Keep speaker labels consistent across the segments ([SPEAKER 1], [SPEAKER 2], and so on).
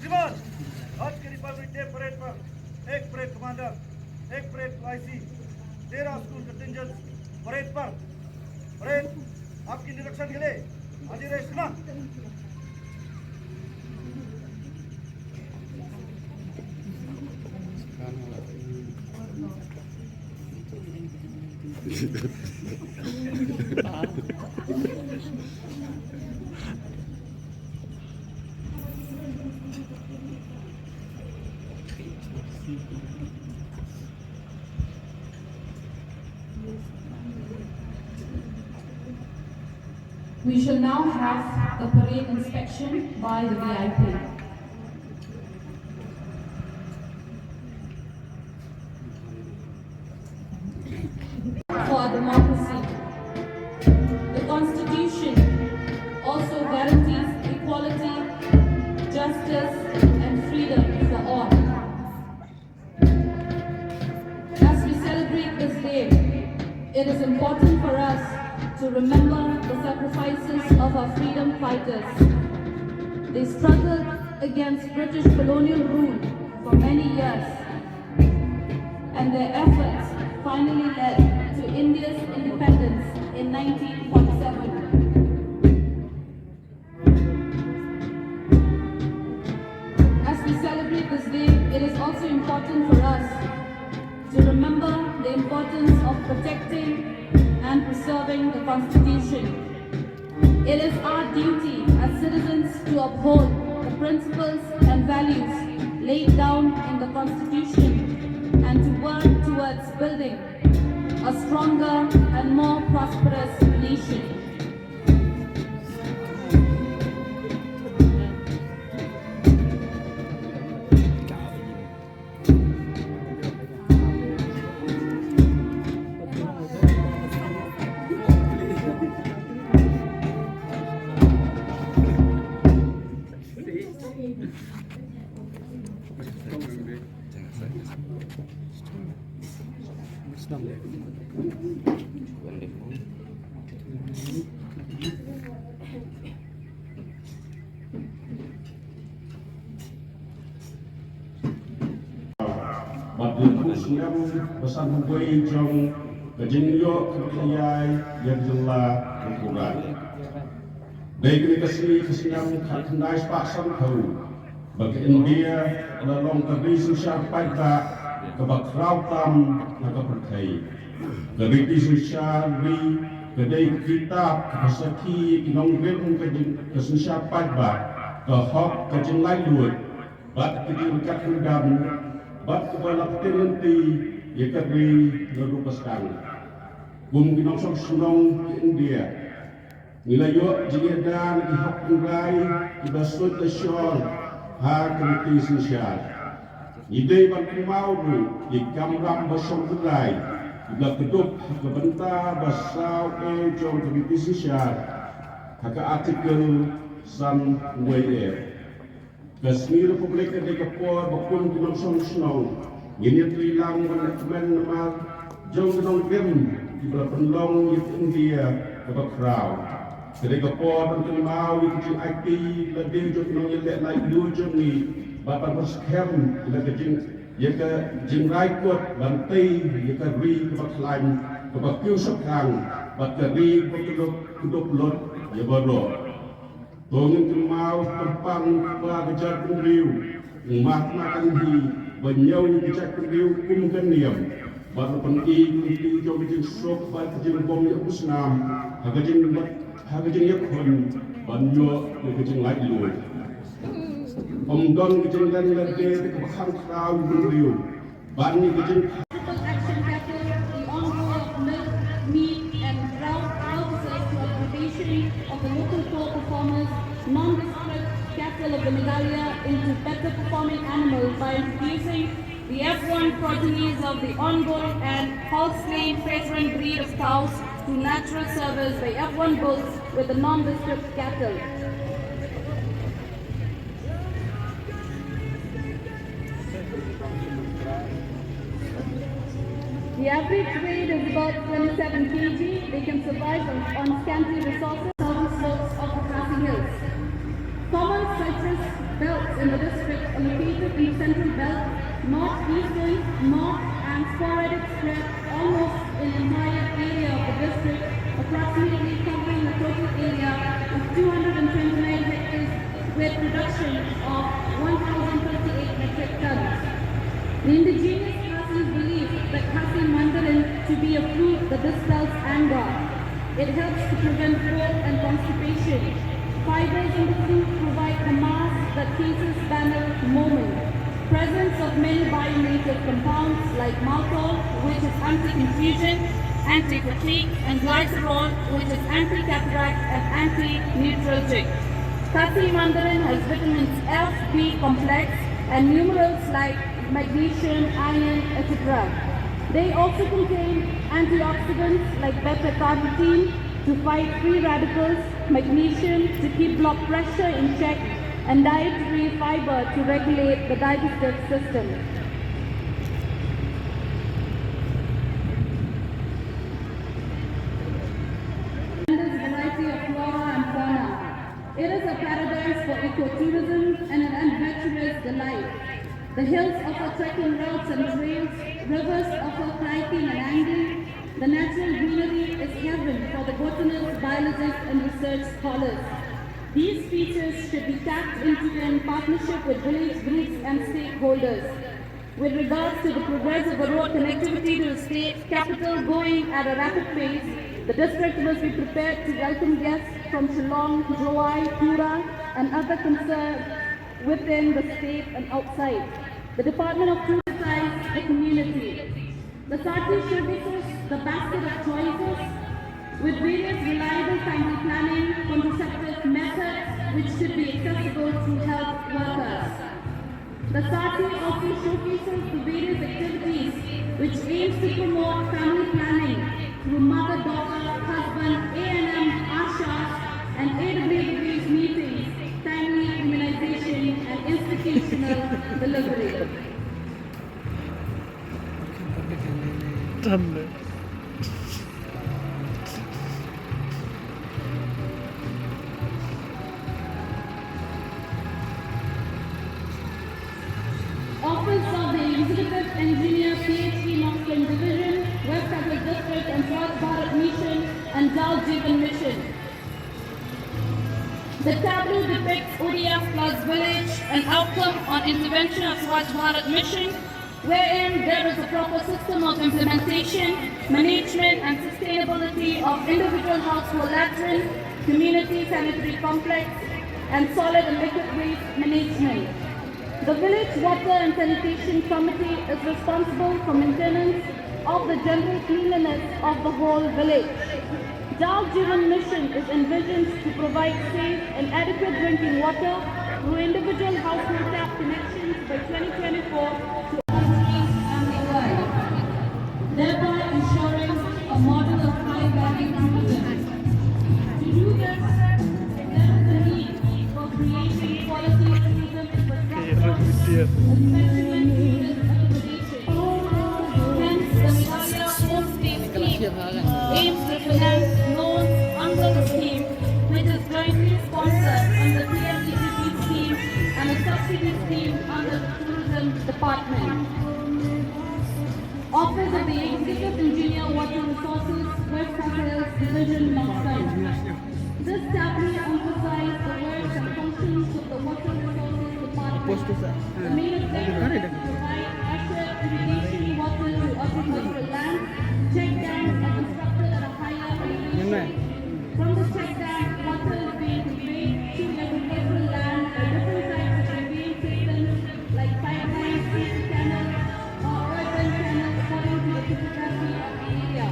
[SPEAKER 1] श्रीमान, आज के रिपब्लिक डे परेड पर एक परेड कमांडर, एक परेड खासी, 13 स्कूल कंटिंजेंट परेड पर परेड आपकी निरीक्षण के लिए हाजिर है श्रीमान।
[SPEAKER 2] We shall now have the parade inspection by the VIP. For democracy. The Constitution also guarantees equality, justice, and freedom for all. As we celebrate this day, it is important for us to remember the sacrifices of our freedom fighters. They struggled against British colonial rule for many years, and their efforts finally led to India's independence in 1947. As we celebrate this day, it is also important for us to remember the importance of protecting and preserving the Constitution. It is our duty as citizens to uphold the principles and values laid down in the Constitution and to work towards building a stronger and more prosperous nation.
[SPEAKER 3] Bật được khu siam besan quay trong cái chính yo kaya yang jelas ukuran. Dari kesiam kandai paksan tahu bagi India dalam kondisi sampai tak kebakrau tam nak percay. Dari sosial di kedai kitab kesaki kinongren kesensiapan bah kehok kejenglai luat bat kejikat kendam bat kebalak tenenti yakari nerupaskan. Gum kinong sunong ke India. Nilayo jigedan ihok kurai ibasut tasyon ha kerti sosial. Ide ban kumau du ikamram basong kurai ibla keduk kebentar basau jom kerti sosial haka artikel sam WF. Kasmi Republik Kedekapur bakun kinong sunong ini trilang men nama jom kinong gem ibla penlong yit India kebakrau. Kedekapur penting mau ikut IT lebih jom kinong yelek like dua jom ni bapan perskem ila kejing yaka jingrai kot bantai yaka ri kebaklain kebakiu sekang bateri kuduk lot ya bodoh. Tongin kemau tempang ba kejar kendriu mak makan di banyau ni kejar kendriu kum keniam baru pengi kunti jom jing sok ba jing bom ya usnam hagajing yakon banyo kejing lai lu omdon kejing dan lade ke bahang krau kendriu bani kejing
[SPEAKER 2] Action tackles the ongoing of milk, meat, and drought purposes to the provision of the local poor performers, non-district cattle of the Meghalaya into better performing animals by introducing the F1 progenies of the ongoing and Holstein Friesian breed of cows to natural service by F1 bulls with the nondescript cattle. The average weight is about 27 kg. They can survive on scanty resources, southern slopes of the Khasi Hills. Common citrus belts in the district are located in the central belt, northeastern, north, and sporadic spread almost in the entire area of the district, approximately covering a total area of 229 hectares with production of 1,058 metric tons. The indigenous Khasis believe that Khasi mandarin to be a fruit that dispels anger. It helps to prevent cold and constipation. Fibers in the fruit provide the mass that cases banal moment. Presence of many bionative compounds like maltol, which is anti-confusion, anti-fatigue, and glycerol, which is anti-cataract and anti-neuralgic. Khasi mandarin has vitamins F, B complex, and minerals like magnesium, iron, etc. They also contain antioxidants like beta-carotene to fight free radicals, magnesium to keep blood pressure in check, and dietary fiber to regulate the digestive system. Tremendous variety of flora and fauna. It is a paradise for ecotourism and an adventurous delight. The hills offer trekking routes and trails, rivers offer hiking and angling. The natural greenery is heaven for the botanists, biologists, and research scholars. These features should be tapped into in partnership with village groups and stakeholders. With regards to the progress of the road connectivity to the state capital going at a rapid pace, the district must be prepared to welcome guests from Shillong, Joai, Pura, and other concerns within the state and outside. The Department of Tourism ties the community. The Sati services the basket of choices with various reliable family planning, contraceptive methods which should be accessible to health workers. The Sati also showcases the various activities which aims to promote family planning through mother-daughter, husband, A&M, ASHAs, and AWW's meetings, timely immunization, and institutional delivery. Office of the Executive Engineer, PhD Nongstoin Division, West Coast District and Swachh Bharat Mission and Jal Jeevan Mission. The tableau depicts ODF plus village, an outcome on intervention of Swachh Bharat Mission, wherein there is a proper system of implementation, management and sustainability of individual household latrine, community sanitary complex, and solid and liquid waste management. The Village Water and Sanitation Committee is responsible for maintenance of the general cleanliness of the whole village. Jal Jeevan Mission is envisioned to provide safe and adequate drinking water through individual household tap connections by 2024 to countries and the world, thereby ensuring a model of high-value tourism. To do this, there is a need for creating quality tourism infrastructure, especially in tourism accreditation. Hence, the Meghalaya Homestay Scheme aims to finance loans under the scheme, which is jointly sponsored under the PMDGP scheme and a subsidy scheme under the Tourism Department. Office of the Executive Engineer, Water Resources, West Coast Division, Nongstoin. This tableau emphasizes the works and functions of the Water Resources Department. The main objective is to provide accurate irrigation water to agricultural land. Check dams are constructed at a higher elevation. From the check dam, water is being conveyed to agricultural land by different types of conveying systems like pipelines, street canals, or urban canals according to the topography of the area.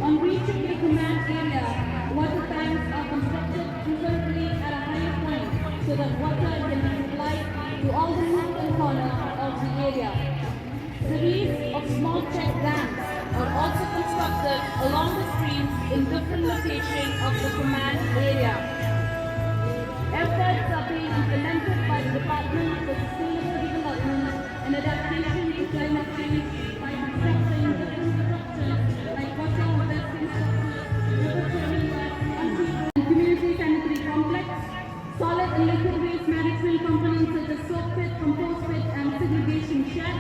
[SPEAKER 2] On reaching the command area, water tanks are constructed preferably at a higher point so that water can be supplied to all the nooks and corners of the area. water streams in different locations of the command area. Efforts are being implemented by the Department for Sustainable Development and Adaptation to Climate Change by constructing different structures like water harvesting structures, river training works, and community sanitary complex, solid and liquid waste management components such as soak pit, compost pit, and segregation shed,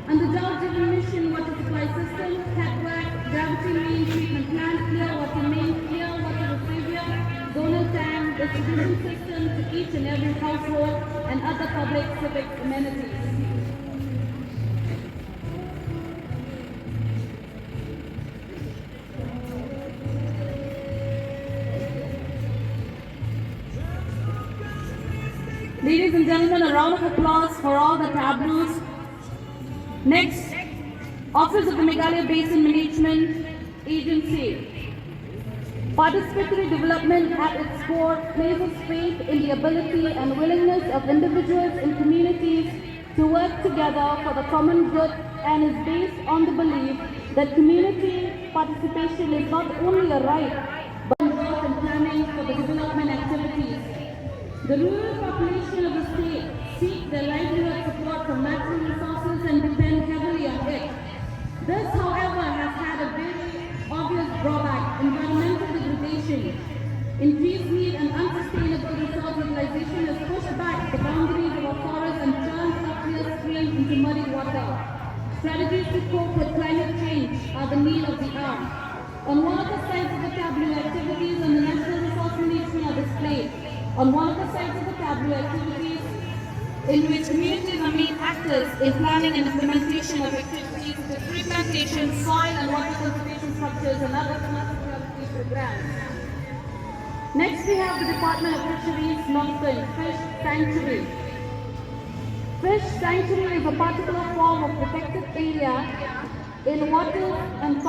[SPEAKER 2] and the Jal Jeevan Mission water supply system, catwalk, gravity main treatment plant, clear water main, clear water reservoir, zonal tank, distribution system to each and every household, and other public civic amenities. Ladies and gentlemen, a round of applause for all the tableaus. Next, Office of the Meghalaya Basin Management Agency. Participatory development at its core places faith in the ability and willingness of individuals and communities to work together for the common good and is based on the belief that community participation is not only a right but involved in planning for the development activities. The rural population of the state seek their livelihood support from natural resources and depend heavily on it. This, however, has had a very obvious drawback: environmental degradation. Increased need and unsustainable resource utilization has pushed back the boundaries of our forests and turned clear streams into muddy water. Strategies to cope with climate change are the need of the hour. On one of the sides of the tableau, activities on the natural resource management are displayed. On one of the sides of the tableau, activities in which communities are main actors in planning and implementation of activities such as tree plantation, soil and water conservation structures, and other community security programs. Next, we have the Department of Fisheries, Nongstoin, Fish Sanctuary. Fish Sanctuary is a particular form of protected area in waters and